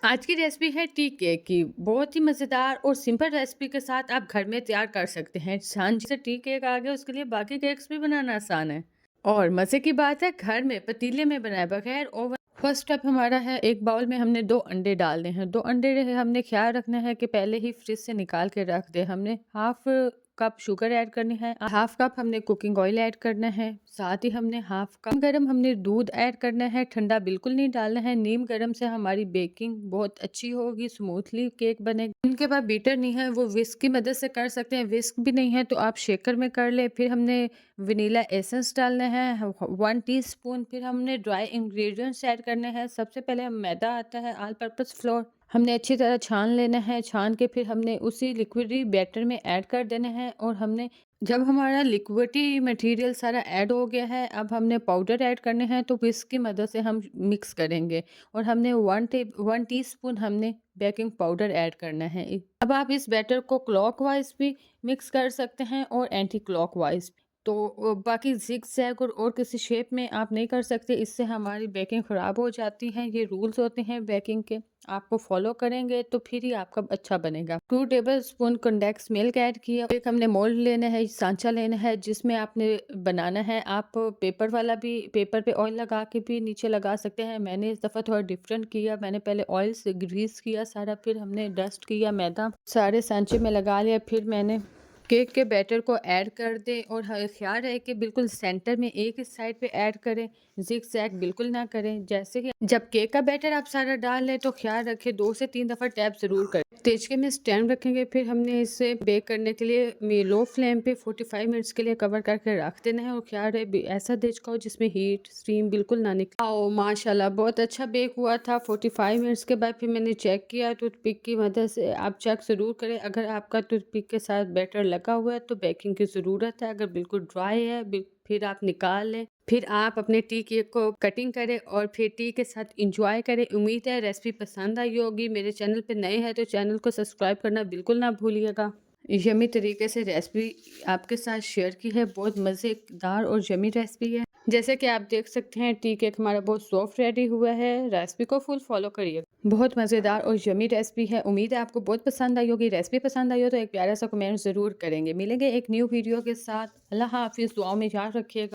आज की रेसिपी है टी केक की। बहुत ही मज़ेदार और सिंपल रेसिपी के साथ आप घर में तैयार कर सकते हैं। सांझ से टी केक आ गया, उसके लिए बाकी केक्स भी बनाना आसान है। और मज़े की बात है, घर में पतीले में बनाए बगैर ओवन। फर्स्ट स्टेप हमारा है, एक बाउल में हमने 2 अंडे डालने हैं। 2 अंडे हमने ख्याल रखना है कि पहले ही फ्रिज से निकाल के रख दें। हमने हाफ कप शुगर ऐड करनी है, हाफ कप हमने कुकिंग ऑयल ऐड करना है, साथ ही हमने हाफ कप गरम हमने दूध ऐड करना है। ठंडा बिल्कुल नहीं डालना है। नीम गरम से हमारी बेकिंग बहुत अच्छी होगी, स्मूथली केक बनेगा। इनके पास बीटर नहीं है, वो विस्क की मदद से कर सकते हैं। विस्क भी नहीं है तो आप शेकर में कर ले। फिर हमने वनीला एसेंस डालना है 1 टीस्पून। फिर हमने ड्राई इंग्रेडिएंट्स ऐड करने हैं। सबसे पहले हम मैदा आता है, ऑल पर्पस फ्लोर हमने अच्छी तरह छान लेना है। छान के फिर हमने उसी लिक्विडी बैटर में ऐड कर देना है। और हमने जब हमारा लिक्विडी मटेरियल सारा ऐड हो गया है, अब हमने पाउडर ऐड करने हैं, तो विस्क की मदद से हम मिक्स करेंगे। और हमने 1 टीस्पून हमने बेकिंग पाउडर ऐड करना है। अब आप इस बैटर को क्लॉकवाइज भी मिक्स कर सकते हैं और एंटी क्लॉकवाइज। तो बाकी जिग जैग और किसी शेप में आप नहीं कर सकते, इससे हमारी बेकिंग ख़राब हो जाती है। ये रूल्स होते हैं बेकिंग के, आपको फॉलो करेंगे तो फिर ही आपका अच्छा बनेगा। 2 table spoon condense milk add किया। एक हमने मोल्ड लेना है, सांचा लेना है, जिसमें आपने बनाना है। आप पेपर वाला भी, पेपर पे ऑयल लगा के भी नीचे लगा सकते हैं। मैंने इस दफ़ा थोड़ा डिफरेंट किया। मैंने पहले ऑयल से ग्रीस किया सारा, फिर हमने डस्ट किया मैदा, सारे सांचे में लगा लिया। फिर मैंने केक के बैटर को ऐड कर दें और ख्याल रहे कि बिल्कुल सेंटर में एक ही साइड पे ऐड करें, जिग जैग बिल्कुल ना करें। जैसे कि जब केक का बैटर आप सारा डाल लें तो ख्याल रखें 2 से 3 दफ़ा टैप ज़रूर करें। तेजके में स्टैंड रखेंगे। फिर हमने इसे बेक करने के लिए लो फ्लेम पे 45 मिनट्स के लिए कवर करके रख देना है। और ख्याल रहे ऐसा तेजका हो जिसमें हीट स्टीम बिल्कुल ना निकले। आओ माशाल्लाह बहुत अच्छा बेक हुआ था। 45 मिनट्स के बाद फिर मैंने चेक किया टूथपिक की मदद से। आप चेक ज़रूर करें, अगर आपका टूथपिक के साथ बैटर लगा हुआ है तो बेकिंग की ज़रूरत है। अगर बिल्कुल ड्राई है फिर आप निकाल लें। फिर आप अपने टी केक को कटिंग करें और फिर टी के साथ इंजॉय करें। उम्मीद है रेसिपी पसंद आई होगी। मेरे चैनल पे नए हैं तो चैनल को सब्सक्राइब करना बिल्कुल ना भूलिएगा। यमी तरीके से रेसिपी आपके साथ शेयर की है, बहुत मज़ेदार और यमी रेसिपी है। जैसे कि आप देख सकते हैं टी केक हमारा बहुत सॉफ्ट रेडी हुआ है। रेसिपी को फुल फॉलो करिए, बहुत मज़ेदार और यमी रेसिपी है। उम्मीद है आपको बहुत पसंद आई होगी। रेसिपी पसंद आई हो तो एक प्यारा सा कमेंट ज़रूर करेंगे। मिलेंगे एक न्यू वीडियो के साथ। अल्लाह हाफिज़, दुआओं में याद रखिएगा।